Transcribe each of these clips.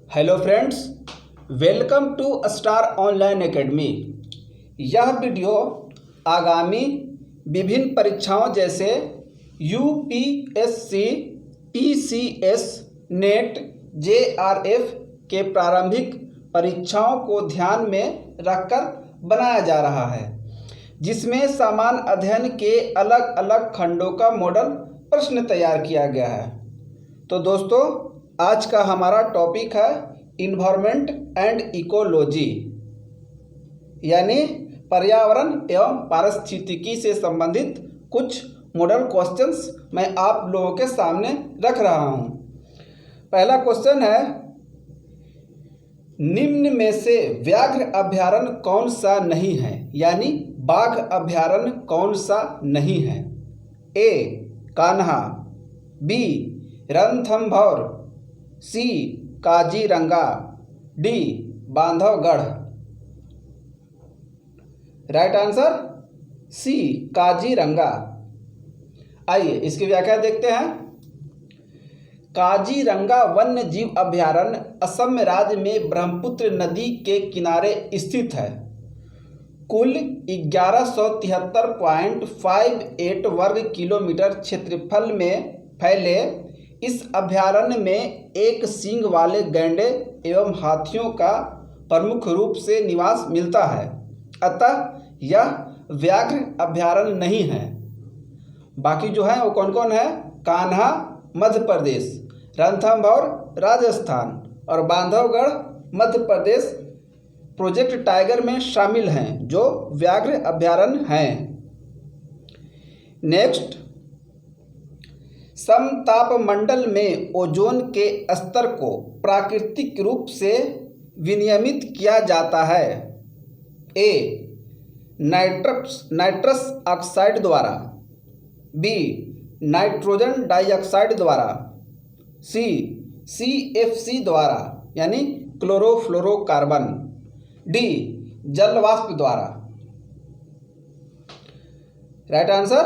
Hello friends, welcome to star online academy. यह video आगामी विभिन्न परीक्षाओं जैसे यूपीएससी, टीसीएस, नेट, जेआरएफ के प्रारंभिक परीक्षाओं को ध्यान में रखकर बनाया जा रहा है, जिसमें सामान्य अध्ययन के अलग अलग खंडों का मॉडल प्रश्न तैयार किया गया है। तो दोस्तों, आज का हमारा टॉपिक है इन्वायरमेंट एंड इकोलॉजी, यानी पर्यावरण एवं पारिस्थितिकी से संबंधित कुछ मॉडल क्वेश्चंस मैं आप लोगों के सामने रख रहा हूं। पहला क्वेश्चन है, निम्न में से व्याघ्र अभयारण्य कौन सा नहीं है, यानी बाघ अभयारण्य कौन सा नहीं है? A Kanha, B Ranthambore, C Kaziranga, D Bandhavgarh. Right answer C Kaziranga. आइए इसकी व्याख्या देखते हैं। काजीरंगा वन्य जीव अभयारण्य असम राज्य में ब्रह्मपुत्र नदी के किनारे स्थित है। कुल 1173.58 वर्ग किलोमीटर क्षेत्रफल में फैले इस अभयारण्य में एक सींग वाले गैंडे एवं हाथियों का प्रमुख रूप से निवास मिलता है, अतः यह व्याघ्र अभयारण्य नहीं है। बाकी जो है वो कौन कौन है? कान्हा मध्य प्रदेश, रणथंभौर राजस्थान और बांधवगढ़ मध्य प्रदेश प्रोजेक्ट टाइगर में शामिल हैं, जो व्याघ्र अभयारण्य हैं। नेक्स्ट, समतापमंडल में ओजोन के स्तर को प्राकृतिक रूप से विनियमित किया जाता है। ए नाइट्रस ऑक्साइड द्वारा, बी नाइट्रोजन डाइऑक्साइड द्वारा, सी सीएफसी द्वारा यानी क्लोरोफ्लोरोकार्बन, डी जल वाष्प द्वारा। Right answer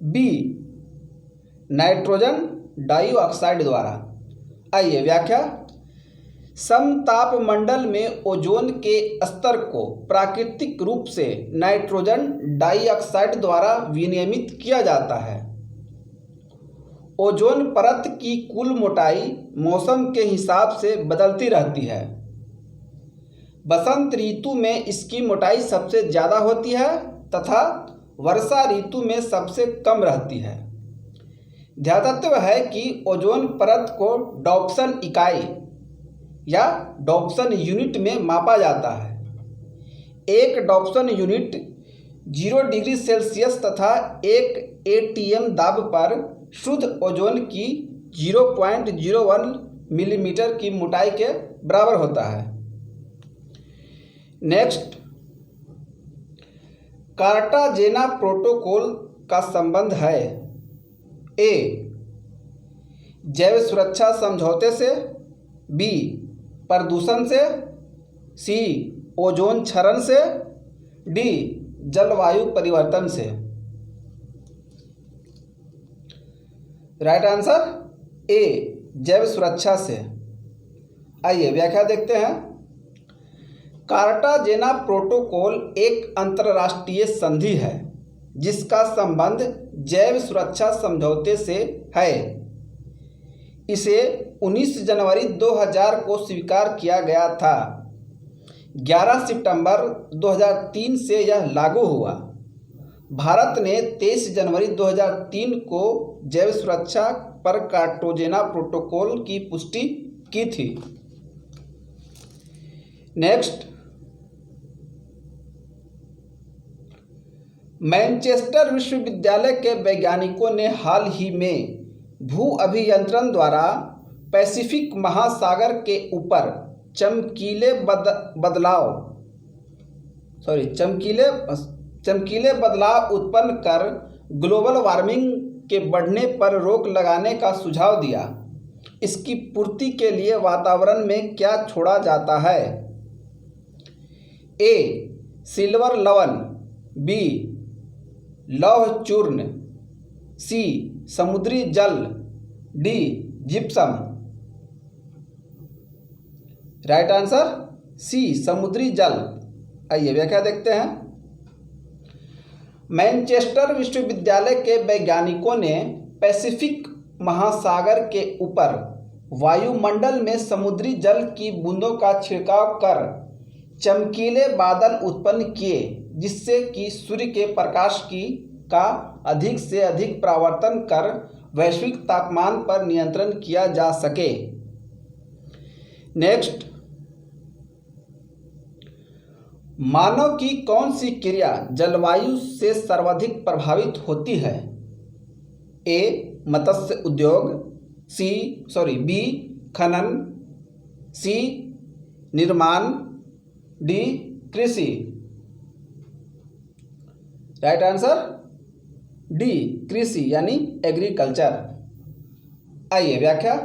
B nitrogen dioxide द्वारा। आइए व्याख्या। समतापमंडल में ओजोन के स्तर को प्राकृतिक रूप से नाइट्रोजन डाइऑक्साइड द्वारा विनियमित किया जाता है। ओजोन परत की कुल मोटाई मौसम के हिसाब से बदलती रहती है। बसंत ऋतु में इसकी मोटाई सबसे ज़्यादा होती है तथा वर्षा ऋतु में सबसे कम रहती है। ध्यातव्य है कि ओजोन परत को डॉप्सन इकाई या डॉप्सन यूनिट में मापा जाता है। एक डॉप्सन यूनिट 0 डिग्री सेल्सियस तथा 1 atm दाब पर शुद्ध ओजोन की 0.01 मिलीमीटर की मोटाई के बराबर होता है। नेक्स्ट, कार्टाजेना प्रोटोकॉल का संबंध है। ए जैव सुरक्षा समझौते से, बी प्रदूषण से, सी ओजोन क्षरण से, डी जलवायु परिवर्तन से। राइट आंसर ए जैव सुरक्षा से। आइए व्याख्या देखते हैं। कार्टाजेना प्रोटोकॉल एक अंतर्राष्ट्रीय संधि है जिसका संबंध जैव सुरक्षा समझौते से है। इसे 19 जनवरी 2000 को स्वीकार किया गया था। 11 सितंबर 2003 से यह लागू हुआ। भारत ने 23 जनवरी 2003 को जैव सुरक्षा पर कार्टाजेना प्रोटोकॉल की पुष्टि की थी। नेक्स्ट, मैनचेस्टर विश्वविद्यालय के वैज्ञानिकों ने हाल ही में भू अभियंत्रण द्वारा पैसिफिक महासागर के ऊपर चमकीले बदलाव उत्पन्न कर ग्लोबल वार्मिंग के बढ़ने पर रोक लगाने का सुझाव दिया। इसकी पूर्ति के लिए वातावरण में क्या छोड़ा जाता है? ए सिल्वर लवण, बी लौह चूर्ण, सी समुद्री जल, D gypsum. Right answer C समुद्री जल। आइए व्याख्या देखते हैं। मैनचेस्टर विश्वविद्यालय के वैज्ञानिकों ने पैसिफिक महासागर के ऊपर वायुमंडल में समुद्री जल की बूंदों का छिड़काव कर चमकीले बादल उत्पन्न किए, जिससे कि सूर्य के प्रकाश का अधिक से अधिक परावर्तन कर वैश्विक तापमान पर नियंत्रण किया जा सके। नेक्स्ट, मानव की कौन सी क्रिया जलवायु से सर्वाधिक प्रभावित होती है? ए मत्स्य उद्योग, बी खनन, सी निर्माण, डी कृषि। राइट आंसर डी कृषि यानी एग्रीकल्चर। आइए व्याख्या।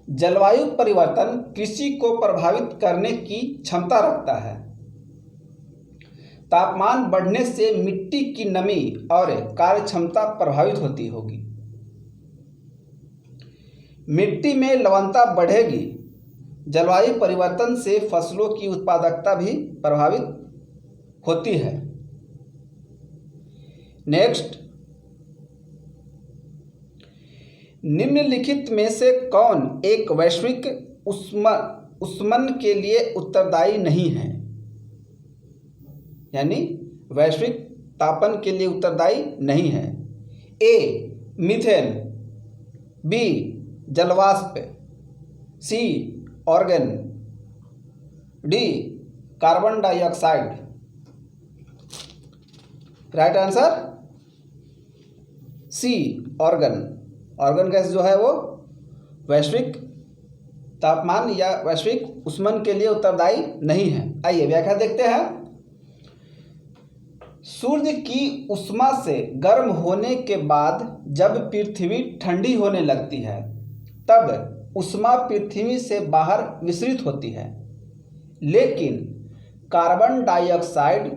जलवायु परिवर्तन कृषि को प्रभावित करने की क्षमता रखता है। तापमान बढ़ने से मिट्टी की नमी और कार्यक्षमता प्रभावित होती होगी। मिट्टी में लवणता बढ़ेगी। जलवायु परिवर्तन से फसलों की उत्पादकता भी प्रभावित होती है। नेक्स्ट, निम्नलिखित में से कौन एक वैश्विक उष्मन के लिए उत्तरदायी नहीं है? यानी वैश्विक तापन के लिए उत्तरदायी नहीं है। ए मीथेन, बी जलवाष्प, C argon, D carbon dioxide. Right answer C argon. Argon gas जो है वो वैश्विक तापमान या वैश्विक उष्मन के लिए उत्तरदायी नहीं है। आइए व्याख्या देखते हैं। सूर्य की ऊष्मा से गर्म होने के बाद जब पृथ्वी ठंडी होने लगती है, तब ऊष्मा पृथ्वी से बाहर विसरित होती है, लेकिन carbon dioxide,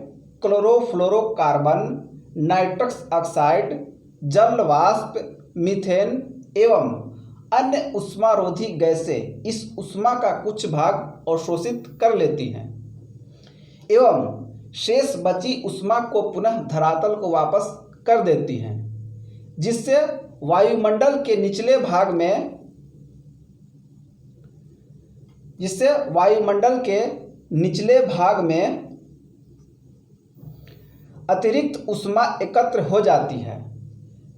chlorofluorocarbon, nitrous oxide, जल वाष्प, मीथेन एवं अन्य ऊष्मारोधी गैसें इस ऊष्मा का कुछ भाग अवशोषित कर लेती हैं एवं शेष बची ऊष्मा को पुनः धरातल को वापस कर देती हैं, जिससे वायुमंडल के निचले भाग में अतिरिक्त ऊष्मा एकत्र हो जाती है।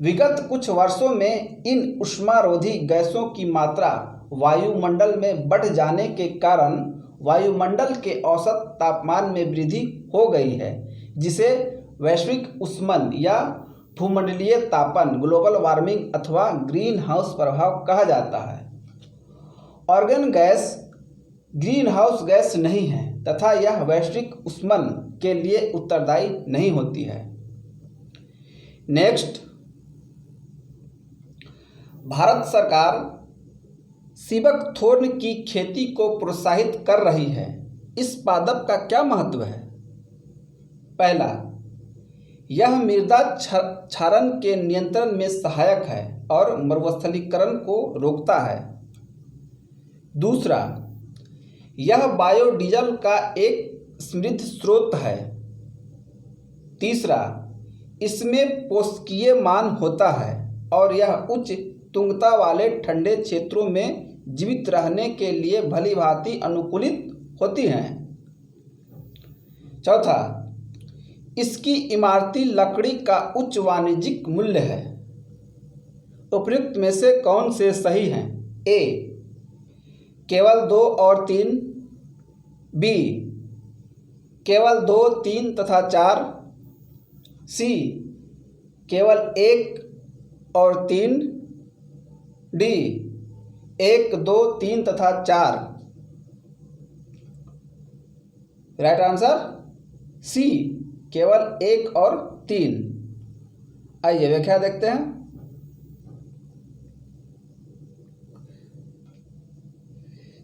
विगत कुछ वर्षों में इन ऊष्मारोधी गैसों की मात्रा वायुमंडल में बढ़ जाने के कारण वायुमंडल के औसत तापमान में वृद्धि हो गई है, जिसे वैश्विक उष्मन या भूमंडलीय तापन, ग्लोबल वार्मिंग अथवा ग्रीन हाउस प्रभाव कहा जाता है। Organ gas green house gas नहीं है तथा यह वैश्विक उष्मन के लिए उत्तरदायी नहीं होती है। नेक्स्ट, भारत सरकार सीबक थोर्न की खेती को प्रोत्साहित कर रही है। इस पादप का क्या महत्व है? पहला, यह मृदा क्षरण के नियंत्रण में सहायक है और मरुस्थलीकरण को रोकता है। दूसरा, यह बायोडीजल का एक समृद्ध स्रोत है। तीसरा, इसमें पोषकीय मान होता है और यह उच्च तुंगता वाले ठंडे क्षेत्रों में जीवित रहने के लिए भलीभांति अनुकूलित होती हैं। चौथा, इसकी इमारती लकड़ी का उच्च वाणिज्यिक मूल्य है। उपयुक्त में से कौन से सही हैं? ए केवल 2 और 3, बी केवल 2, 3 तथा 4, सी केवल 1 और 3, डी 1, 2, 3 तथा 4। राइट आंसर सी केवल 1 और 3। आइए व्याख्या देखते हैं।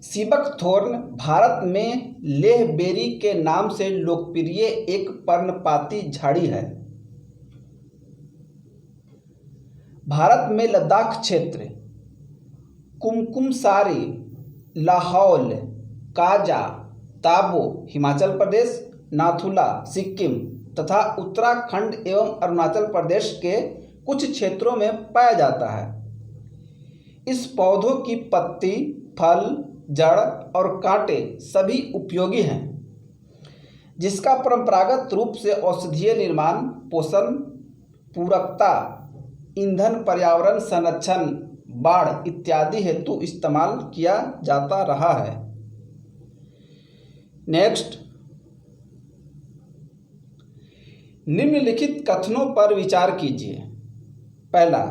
सीबक थोर्न भारत में लेह बेरी के नाम से लोकप्रिय एक पर्णपाती झाड़ी है। भारत में लद्दाख क्षेत्र, कुमकुमसारी लाहौल, काजा, ताबो हिमाचल प्रदेश, नाथुला सिक्किम तथा उत्तराखंड एवं अरुणाचल प्रदेश के कुछ क्षेत्रों में पाया जाता है। इस पौधों की पत्ती, फल, जड़ और कांटे सभी उपयोगी हैं, जिसका परंपरागत रूप से औषधीय निर्माण, पोषण, पूरकता, ईंधन, पर्यावरण संरक्षण, बाढ़ इत्यादि हेतु इस्तेमाल किया जाता रहा है। नेक्स्ट, निम्नलिखित कथनों पर विचार कीजिए। पहला,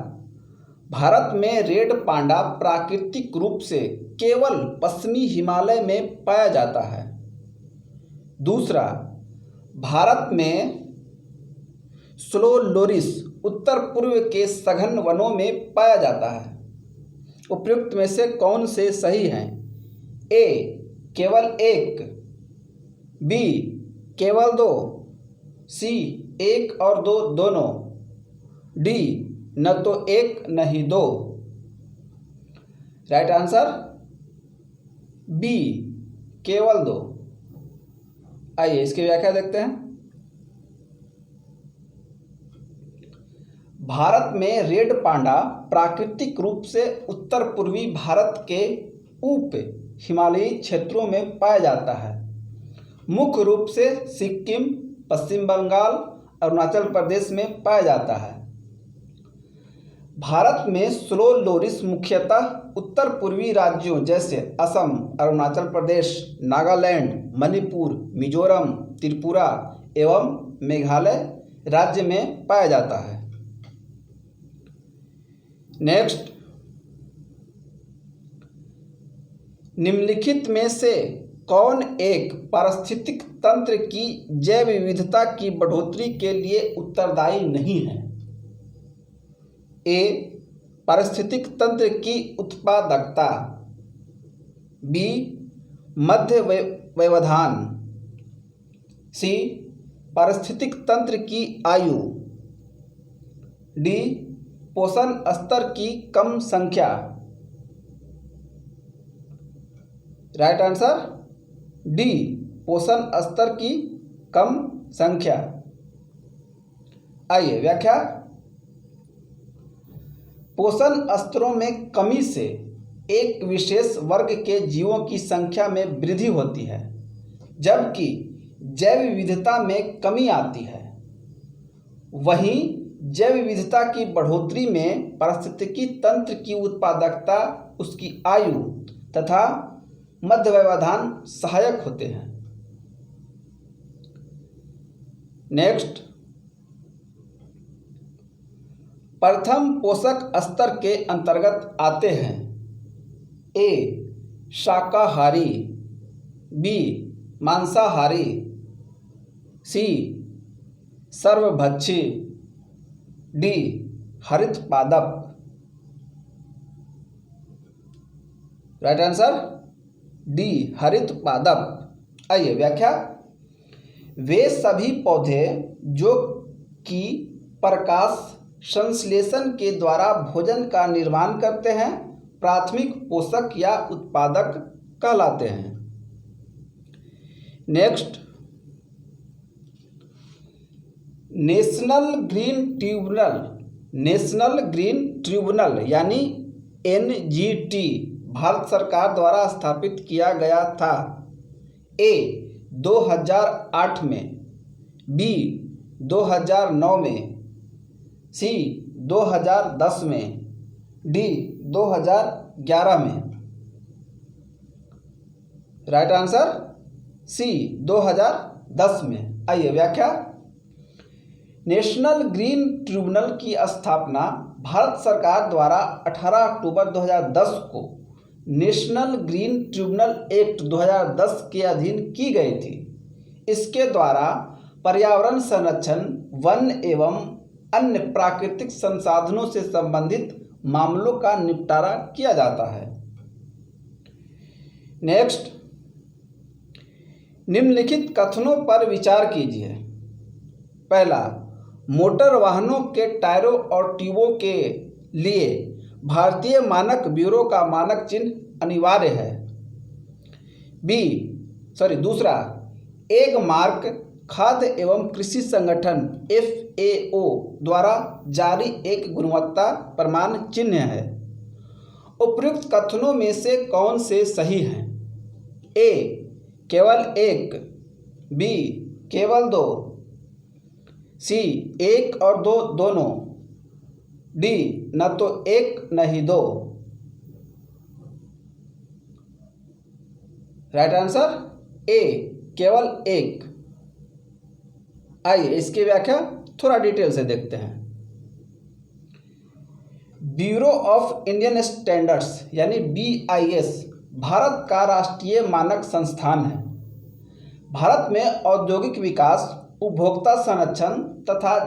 भारत में रेड पांडा प्राकृतिक रूप से केवल पश्चिमी हिमालय में पाया जाता है। दूसरा, भारत में स्लो लोरिस उत्तर पूर्व के सघन वनों में पाया जाता है। उपयुक्त में से कौन से सही हैं? ए, केवल एक, बी, केवल दो, सी, एक और दो दोनों, डी, न तो एक न ही दो। राइट आंसर बी, केवल दो। आइए इसकी व्याख्या देखते हैं। भारत में रेड पांडा प्राकृतिक रूप से उत्तर पूर्वी भारत के उप हिमालयी क्षेत्रों में पाया जाता है। मुख्य रूप से सिक्किम, पश्चिम बंगाल, अरुणाचल प्रदेश में पाया जाता है। भारत में स्लो लोरिस मुख्यतः उत्तर पूर्वी राज्यों जैसे असम, अरुणाचल प्रदेश, नागालैंड, मणिपुर, मिजोरम, त्रिपुरा एवं मेघालय राज्य में पाया जाता है। नेक्स्ट, निम्नलिखित में से कौन एक पारिस्थितिक तंत्र की जैव विविधता की बढ़ोतरी के लिए उत्तरदायी नहीं है? ए, पारिस्थितिक तंत्र की उत्पादकता, बी, मध्य व्यवधान, सी, पारिस्थितिक तंत्र की आयु, डी, पोषण स्तर की कम संख्या। राइट आंसर डी, पोषण स्तर की कम संख्या। आइए व्याख्या। पोषण स्तरों में कमी से एक विशेष वर्ग के जीवों की संख्या में वृद्धि होती है, जबकि जैव विविधता में कमी आती है। वहीं जैव विविधता की बढ़ोतरी में पारिस्थितिकी तंत्र की उत्पादकता, उसकी आयु तथा मध्य व्यवधान सहायक होते हैं। नेक्स्ट, प्रथम पोषक स्तर के अंतर्गत आते हैं ए, शाकाहारी, बी, मांसाहारी, सी, सर्वभक्षी, डी, हरित पादप। राइट आंसर डी, हरित पादप। आइए व्याख्या। वे सभी पौधे जो कि प्रकाश संश्लेषण के द्वारा भोजन का निर्माण करते हैं, प्राथमिक पोषक या उत्पादक कहलाते हैं। नेक्स्ट, नेशनल ग्रीन ट्रिब्यूनल यानी NGT भारत सरकार द्वारा स्थापित किया गया था। ए, 2008 में, बी, 2009 में, सी, 2010 में, डी, 2011 में। राइट आंसर सी, 2010 में। आइए व्याख्या। नेशनल ग्रीन ट्रिब्यूनल की स्थापना भारत सरकार द्वारा 18 अक्टूबर 2010 को नेशनल ग्रीन ट्रिब्यूनल एक्ट 2010 के अधीन की गई थी। इसके द्वारा पर्यावरण संरक्षण, वन एवं अन्य प्राकृतिक संसाधनों से संबंधित मामलों का निपटारा किया जाता है। नेक्स्ट, निम्नलिखित कथनों पर विचार कीजिए। पहला, मोटर वाहनों के टायरों और ट्यूबों के लिए भारतीय मानक ब्यूरो का मानक चिन्ह अनिवार्य है। दूसरा, एग मार्क खाद्य एवं कृषि संगठन FAO द्वारा जारी एक गुणवत्ता प्रमाण चिन्ह है। उपयुक्त कथनों में से कौन से सही हैं? A केवल एक, B केवल दो, C एक और दो दोनों, D न तो एक न ही दो। राइट आंसर A केवल एक। आइए इसकी व्याख्या थोड़ा डिटेल से देखते हैं। ब्यूरो ऑफ इंडियन स्टैंडर्ड्स यानी BIS भारत का राष्ट्रीय मानक संस्थान है। भारत में औद्योगिक विकास, उपभोक्ता संरक्षण तथा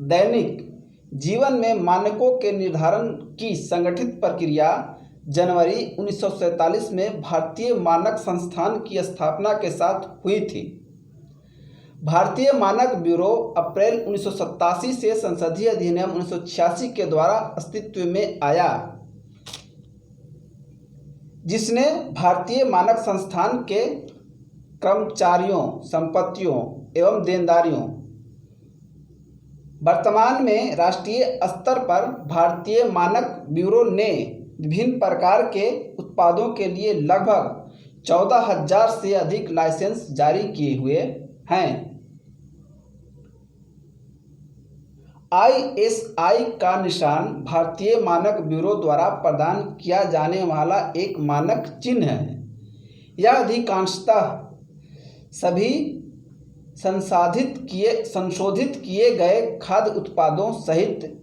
दैनिक जीवन में मानकों के निर्धारण की संगठित प्रक्रिया जनवरी 1947 में भारतीय मानक संस्थान की स्थापना के साथ हुई थी। भारतीय मानक ब्यूरो अप्रैल 1987 से संसदीय अधिनियम 1986 के द्वारा अस्तित्व में आया, जिसने भारतीय मानक संस्थान के कर्मचारियों, संपत्तियों एवं देनदारियों। वर्तमान में राष्ट्रीय स्तर पर भारतीय मानक ब्यूरो ने विभिन्न प्रकार के उत्पादों के लिए लगभग 14,000 से अधिक लाइसेंस जारी किए हुए हैं। ISI का निशान भारतीय मानक ब्यूरो द्वारा प्रदान किया जाने वाला एक मानक चिन्ह है। यह अधिकांशतः सभी संशोधित किए गए खाद्य उत्पादों सहित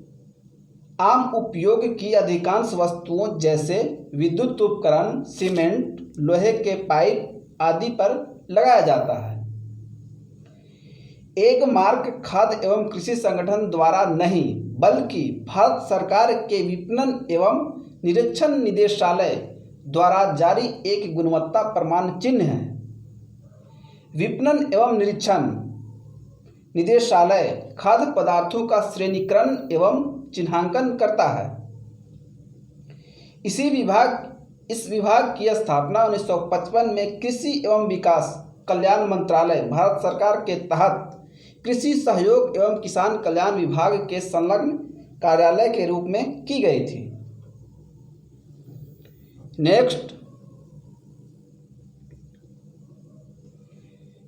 आम उपयोग की अधिकांश वस्तुओं जैसे विद्युत उपकरण, सीमेंट, लोहे के पाइप आदि पर लगाया जाता है। एग मार्क खाद्य एवं कृषि संगठन द्वारा नहीं, बल्कि भारत सरकार के विपणन एवं निरीक्षण निदेशालय द्वारा जारी एक गुणवत्ता प्रमाण चिन्ह है। विपणन एवं निरीक्षण निदेशालय खाद्य पदार्थों का श्रेणीकरण एवं चिन्हांकन करता है। इस विभाग की स्थापना 1955 में कृषि एवं विकास कल्याण मंत्रालय, भारत सरकार के तहत कृषि सहयोग एवं किसान कल्याण विभाग के संलग्न कार्यालय के रूप में की गई थी। नेक्स्ट,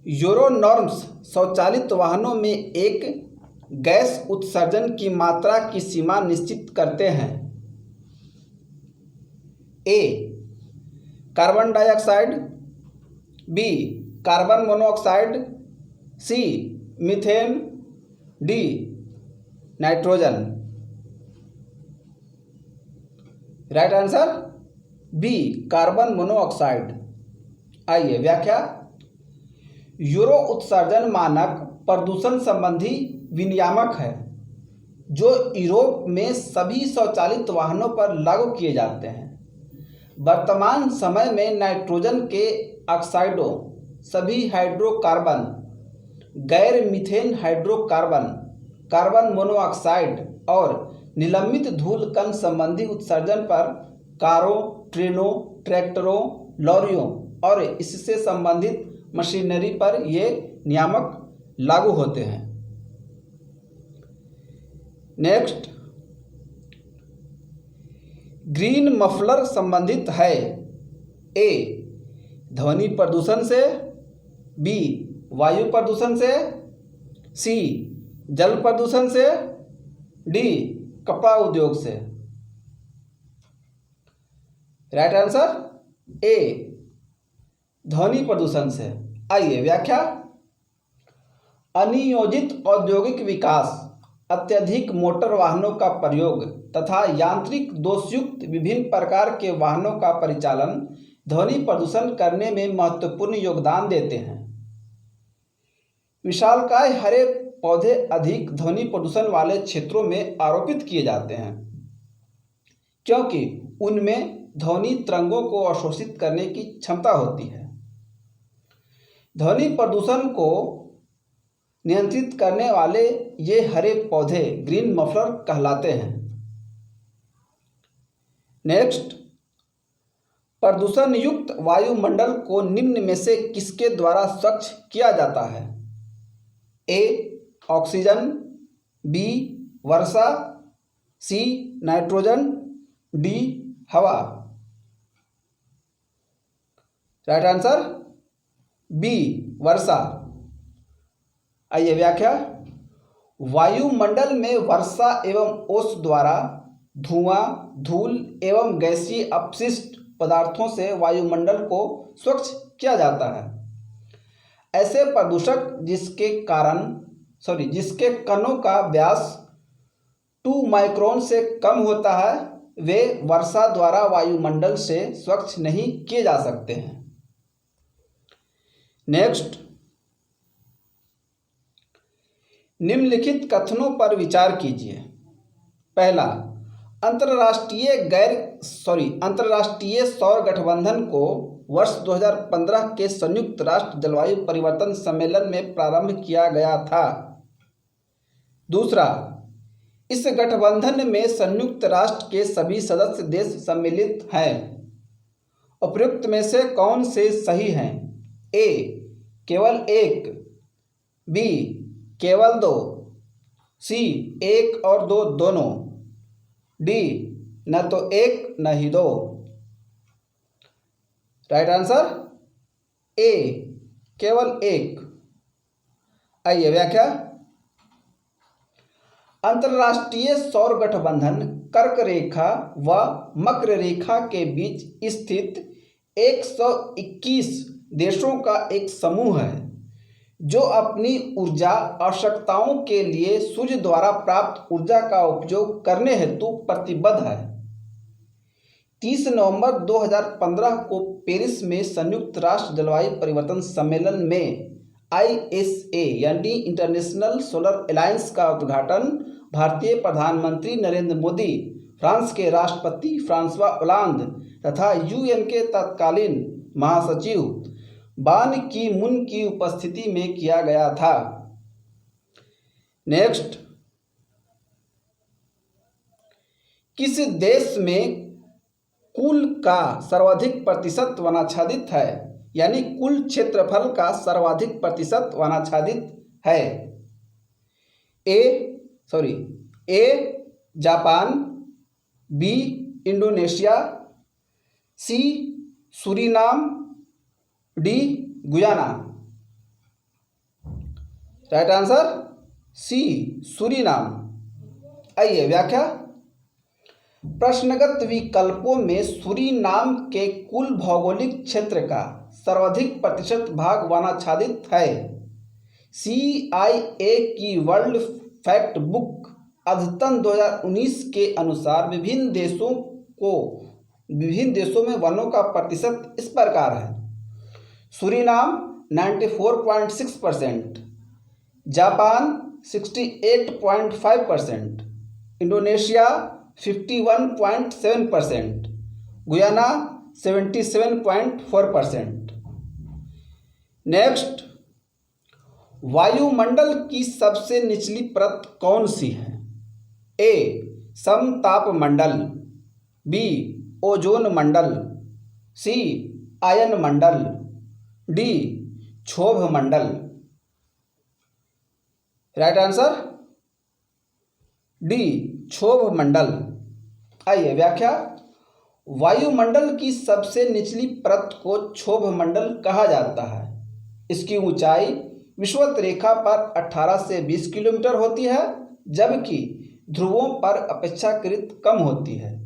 यूरो नॉर्म्स स्वचालित वाहनों में एक गैस उत्सर्जन की मात्रा की सीमा निश्चित करते हैं। A carbon dioxide, B carbon monoxide, C methane, D nitrogen. Right answer B carbon monoxide. आइए व्याख्या। यूरो उत्सर्जन मानक प्रदूषण संबंधी विनियामक है जो यूरोप में सभी स्वचालित वाहनों पर लागू किए जाते हैं। वर्तमान समय में नाइट्रोजन के ऑक्साइडों, सभी हाइड्रोकार्बन, गैर मीथेन हाइड्रोकार्बन, कार्बन मोनोऑक्साइड और निलंबित धूल कण संबंधी उत्सर्जन पर कारों, ट्रेनों, ट्रैक्टरों, लॉरियों और इससे संबंधित मशीनरी पर ये नियामक लागू होते हैं। नेक्स्ट, ग्रीन मफलर संबंधित है। A ध्वनि प्रदूषण से, B वायु प्रदूषण से, C जल प्रदूषण से, D कपड़ा उद्योग से। राइट आंसर A ध्वनि प्रदूषण से। आइए व्याख्या। अनियोजित औद्योगिक विकास, अत्यधिक मोटर वाहनों का प्रयोग तथा यांत्रिक दोषयुक्त विभिन्न प्रकार के वाहनों का परिचालन ध्वनि प्रदूषण करने में महत्वपूर्ण योगदान देते हैं। विशालकाय हरे पौधे अधिक ध्वनि प्रदूषण वाले क्षेत्रों में आरोपित किए जाते हैं, क्योंकि उनमें ध्वनि तरंगों को अवशोषित करने की क्षमता होती है। ध्वनि प्रदूषण को नियंत्रित करने वाले ये हरे पौधे ग्रीन मफलर कहलाते हैं। नेक्स्ट, प्रदूषण युक्त वायुमंडल को निम्न में से किसके द्वारा स्वच्छ किया जाता है? ए ऑक्सीजन, बी वर्षा, सी नाइट्रोजन, डी हवा। राइट आंसर बी वर्षा। आइए व्याख्या। वायुमंडल में वर्षा एवं ओस द्वारा धुआं, धूल एवं गैसीय अपशिष्ट पदार्थों से वायुमंडल को स्वच्छ किया जाता है। ऐसे प्रदूषक जिसके कणों का व्यास 2 माइक्रोन से कम होता है वे वर्षा द्वारा वायुमंडल से स्वच्छ नहीं किए जा सकते हैं। नेक्स्ट, निम्नलिखित कथनों पर विचार कीजिए। पहला, अंतर्राष्ट्रीय सौर गठबंधन को वर्ष 2015 के संयुक्त राष्ट्र जलवायु परिवर्तन सम्मेलन में प्रारंभ किया गया था। दूसरा, इस गठबंधन में संयुक्त राष्ट्र के सभी सदस्य देश सम्मिलित हैं। उपयुक्त में से कौन से सही हैं? ए केवल 1, बी केवल 2, सी 1 और 2 दोनों, डी न तो 1 न ही 2। राइट आंसर ए केवल 1। आइए व्याख्या। अंतर्राष्ट्रीय सौर गठबंधन कर्क रेखा व मकर रेखा के बीच स्थित 121 देशों का एक समूह है जो अपनी ऊर्जा आवश्यकताओं के लिए सूर्य द्वारा प्राप्त ऊर्जा का उपयोग करने हेतु प्रतिबद्ध है। 30 नवंबर 2015 को पेरिस में संयुक्त राष्ट्र जलवायु परिवर्तन सम्मेलन में ISA यानी इंटरनेशनल सोलर अलायंस का उद्घाटन भारतीय प्रधानमंत्री नरेंद्र मोदी, फ्रांस के राष्ट्रपति फ्रांसवा ओलांद तथा UN के तत्कालीन महासचिव बान की मुन की उपस्थिति में किया गया था। नेक्स्ट, किस देश में कुल का सर्वाधिक प्रतिशत वनाच्छादित है, यानी कुल क्षेत्रफल का सर्वाधिक प्रतिशत वनाच्छादित है? A Japan, B Indonesia, C Suriname, D Guyana. Right answer C Suriname. आइए व्याख्या। प्रश्नगत विकल्पों में सूरीनाम के कुल भौगोलिक क्षेत्र का सर्वाधिक प्रतिशत भाग वनाच्छादित है। CIA की वर्ल्ड फैक्ट बुक अद्यतन 2019 के अनुसार विभिन्न देशों में वनों का प्रतिशत इस प्रकार है। Suriname 94.6%, Japan 68.5%, Indonesia 51.7%, Guyana 77.4%। Next, वायुमंडल की सबसे निचली परत कौन सी है? ए समतापमंडल, बी ओजोन मंडल, सी आयन मंडल, डी क्षोभ मंडल। राइट आंसर डी क्षोभ मंडल। आइए व्याख्या। वायुमंडल की सबसे निचली परत को क्षोभ मंडल कहा जाता है। इसकी ऊंचाई विषुवत रेखा पर 18 से 20 किलोमीटर होती है, जबकि ध्रुवों पर अपेक्षाकृत कम होती है।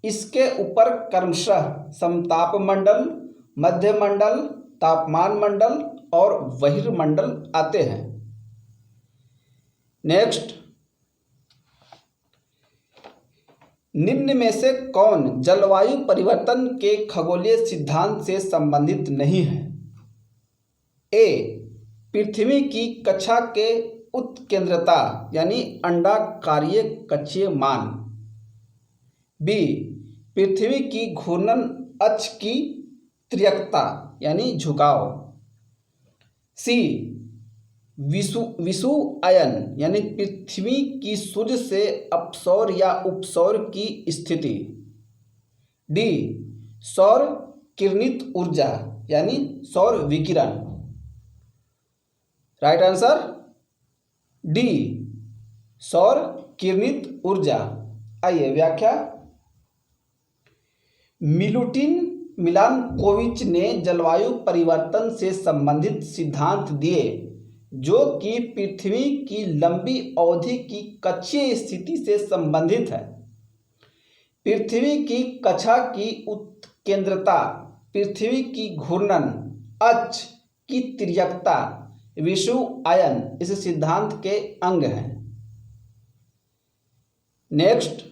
इसके ऊपर क्रमशः समतापमंडल, मध्यमंडल, तापमान मंडल और बहिर्मंडल आते हैं। नेक्स्ट, निम्न में से कौन जलवायु परिवर्तन के खगोलीय सिद्धांत से संबंधित नहीं है? ए पृथ्वी की कक्षा के उत्केंद्रता यानी अंडाकारीय कक्षीय मान, बी पृथ्वी की घूर्णन अक्ष की त्रियकता यानी झुकाव, सी विषुवायन यानी पृथ्वी की सूर्य से अपसौर या उपसौर की स्थिति, डी सौर किरणित ऊर्जा यानी सौर विकिरण। राइट आंसर डी, सौर किरणित ऊर्जा। आइए व्याख्या। मिलुटिन मिलानकोविच ने जलवायु परिवर्तन से संबंधित सिद्धांत दिए जो कि पृथ्वी की लंबी अवधि की कक्षीय स्थिति से संबंधित है। पृथ्वी की कक्षा की उत्केंद्रता, पृथ्वी की घूर्णन अक्ष की तिर्यकता, विषुव आयन इस सिद्धांत के अंग हैं। नेक्स्ट,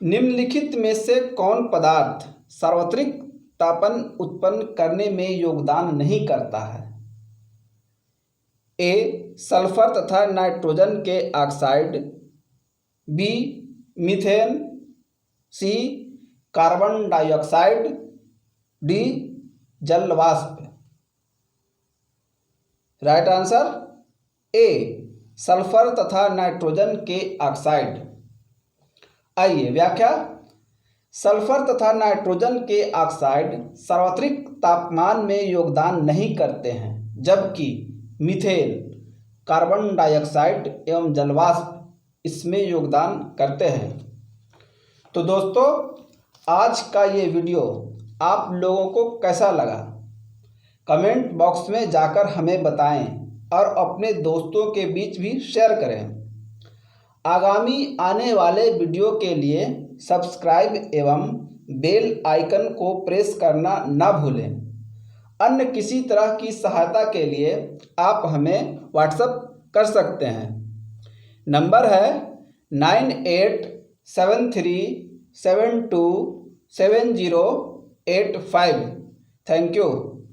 निम्नलिखित में से कौन पदार्थ सार्वत्रिक तापन उत्पन्न करने में योगदान नहीं करता है? ए, सल्फर तथा नाइट्रोजन के ऑक्साइड, बी, मीथेन, सी, कार्बन डाइऑक्साइड, डी, जल वाष्प। राइट आंसर ए, सल्फर तथा नाइट्रोजन के ऑक्साइड। आइए व्याख्या। सल्फर तथा नाइट्रोजन के ऑक्साइड सार्वत्रिक तापमान में योगदान नहीं करते हैं, जबकि मीथेन, कार्बन डाइऑक्साइड एवं जलवाष्प इसमें योगदान करते हैं। तो दोस्तों, आज का ये वीडियो आप लोगों को कैसा लगा कमेंट बॉक्स में जाकर हमें बताएं और अपने दोस्तों के बीच भी शेयर करें। आगामी आने वाले वीडियो के लिए सब्सक्राइब एवं बेल आइकन को प्रेस करना ना भूलें। अन्य किसी तरह की सहायता के लिए आप हमें व्हाट्सएप कर सकते हैं। नंबर है 9873727085। Thank you.